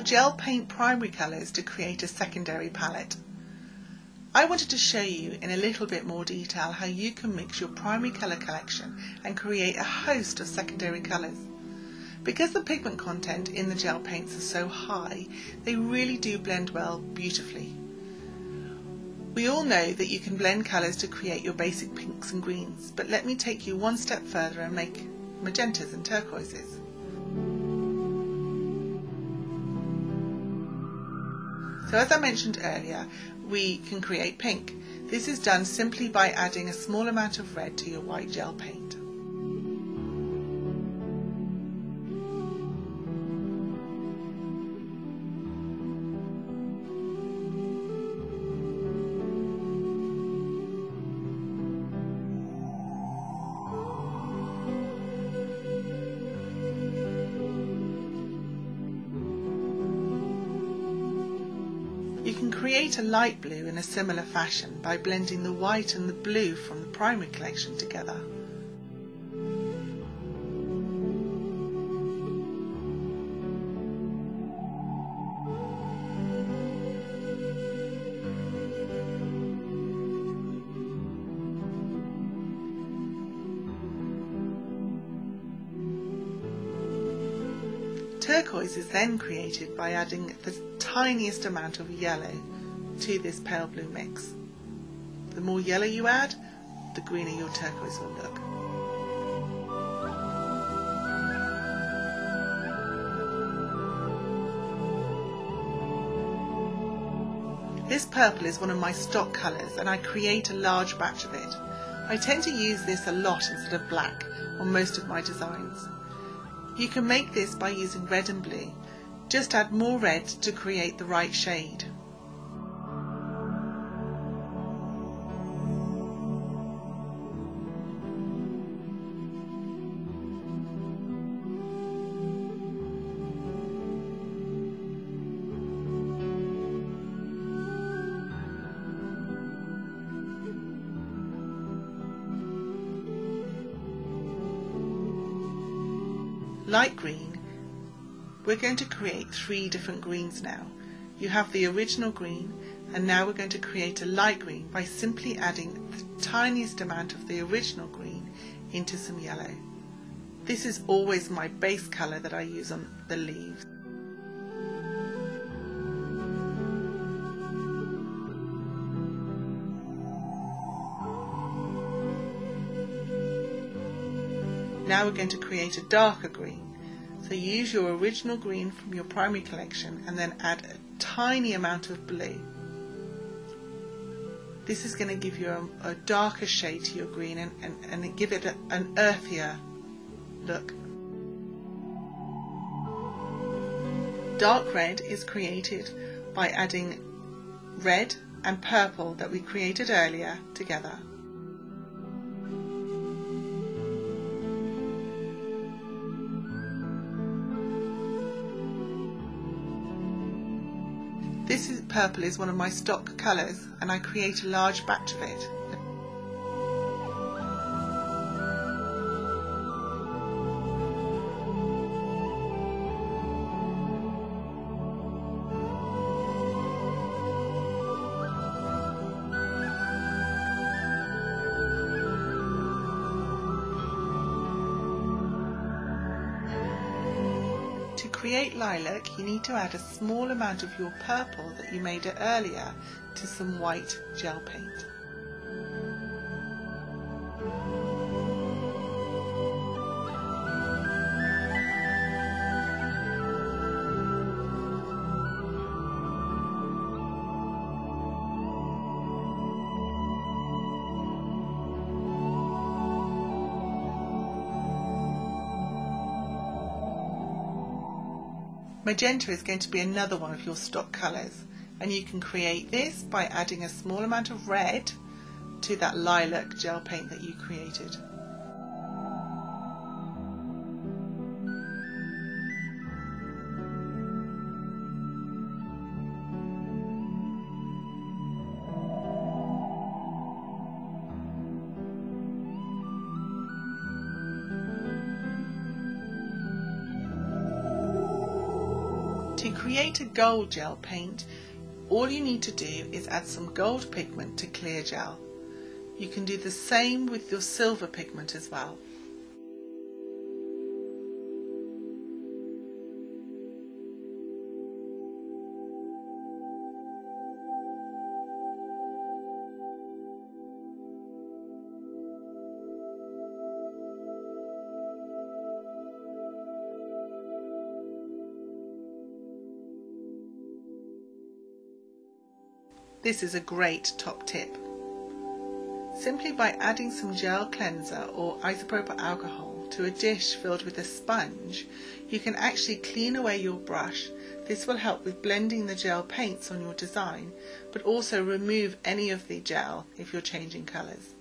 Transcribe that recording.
gel paint primary colours to create a secondary palette. I wanted to show you in a little bit more detail how you can mix your primary colour collection and create a host of secondary colours. Because the pigment content in the gel paints is so high, they really do blend well beautifully. We all know that you can blend colours to create your basic pinks and greens, but let me take you one step further and make magentas and turquoises. So as I mentioned earlier, we can create pink. This is done simply by adding a small amount of red to your white gel paint. You can create a light blue in a similar fashion by blending the white and the blue from the primary collection together. Turquoise is then created by adding the tiniest amount of yellow to this pale blue mix. The more yellow you add, the greener your turquoise will look. This purple is one of my stock colours and I create a large batch of it. I tend to use this a lot instead of black on most of my designs. You can make this by using red and blue. Just add more red to create the right shade. Light green, we're going to create 3 different greens now. You have the original green, and now we're going to create a light green by simply adding the tiniest amount of the original green into some yellow. This is always my base colour that I use on the leaves. Now we're going to create a darker green. So use your original green from your primary collection and then add a tiny amount of blue. This is going to give you a darker shade to your green and give it an earthier look. Dark red is created by adding red and purple that we created earlier together. This purple is one of my stock colours and I create a large batch of it. To create lilac, you need to add a small amount of your purple that you made earlier to some white gel paint. Magenta is going to be another one of your stock colours, and you can create this by adding a small amount of red to that lilac gel paint that you created. To create a gold gel paint, all you need to do is add some gold pigment to clear gel. You can do the same with your silver pigment as well. This is a great top tip. Simply by adding some gel cleanser or isopropyl alcohol to a dish filled with a sponge, you can actually clean away your brush. This will help with blending the gel paints on your design, but also remove any of the gel if you're changing colours.